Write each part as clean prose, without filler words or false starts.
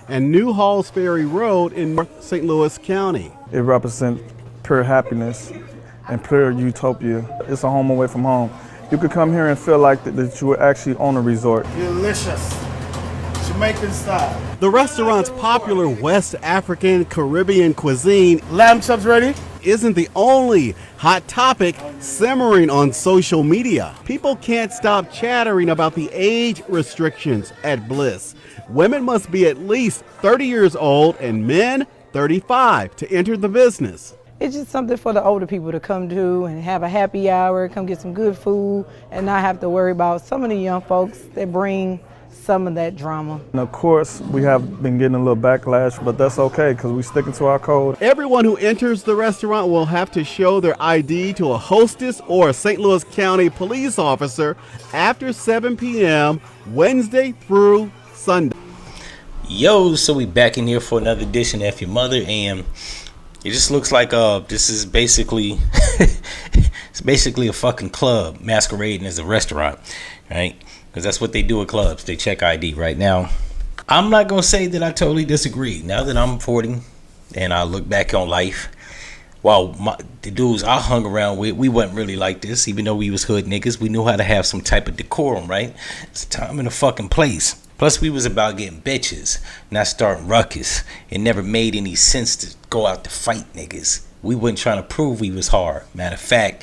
and New Halls Ferry Road in North St. Louis County. It represents pure happiness and pure utopia. It's a home away from home. You could come here and feel like that you were actually on a resort. Delicious. Jamaican style. The restaurant's popular West African Caribbean cuisine, Lamb chops ready? isn't the only hot topic simmering on social media. People can't stop chattering about the age restrictions at Bliss. Women must be at least 30 years old and men 35 to enter the business. It's just something for the older people to come to and have a happy hour, come get some good food, and not have to worry about some of the young folks that bring some of that drama. And of course, we have been getting a little backlash, but that's okay because we're sticking to our code. Everyone who enters the restaurant will have to show their ID to a hostess or a St. Louis County police officer after 7 p.m. Wednesday through Sunday. Yo, so we back in here for another edition of F-ya-Motha, and it just looks like this is basically it's basically a fucking club masquerading as a restaurant, right? Because that's what they do at clubs. They check ID right now. I'm not gonna say that I totally disagree. Now that I'm 40 and I look back on life, while the dudes I hung around with, we wasn't really like this. Even though we was hood niggas, we knew how to have some type of decorum, right? It's a time and a fucking place. Plus, we was about getting bitches, not starting ruckus. It never made any sense to go out to fight niggas. We wasn't trying to prove we was hard. Matter of fact,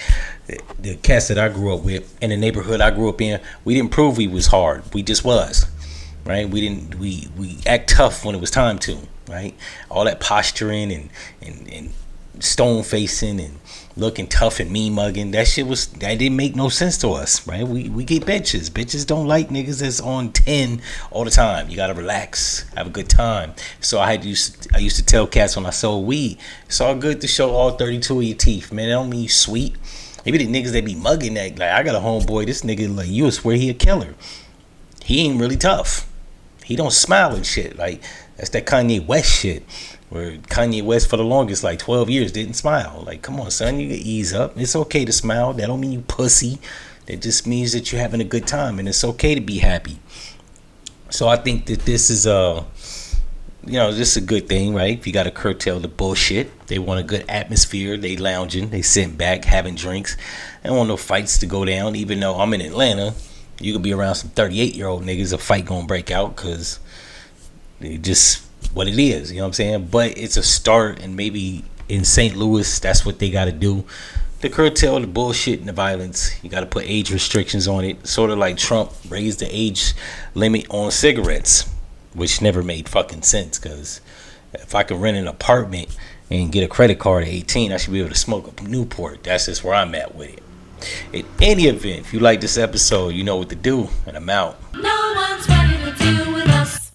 the cats that I grew up with in the neighborhood I grew up in, we didn't prove we was hard. We just was, right? We act tough when it was time to, right? All that posturing and stone facing and looking tough and mean mugging, that didn't make no sense to us, right? We get bitches don't like niggas that's on 10 all the time. You gotta relax, have a good time. So I used to tell cats when I sold weed, it's all good to show all 32 of your teeth, man. That don't mean you sweet. Maybe the niggas that be mugging that, like, I got a homeboy, this nigga, like, you would swear he a killer. He ain't really tough. He don't smile and shit. Like, that's that Kanye West shit, where Kanye West for the longest, like 12 years, didn't smile. Like, come on, son, you can ease up. It's okay to smile. That don't mean you pussy. That just means that you're having a good time, and it's okay to be happy. So I think that this is this is a good thing, right? If you got to curtail the bullshit, they want a good atmosphere. They lounging, they sitting back, having drinks. They don't want no fights to go down. Even though I'm in Atlanta, you could be around some 38-year-old niggas, a fight gonna break out because it just what it is, you know what I'm saying? But it's a start, and maybe in St. Louis, that's what they got to do to curtail the bullshit and the violence. You got to put age restrictions on it, sort of like Trump raised the age limit on cigarettes, which never made fucking sense, because if I could rent an apartment and get a credit card at 18, I should be able to smoke a Newport. That's just where I'm at with it. In any event, if you like this episode, you know what to do, and I'm out. No.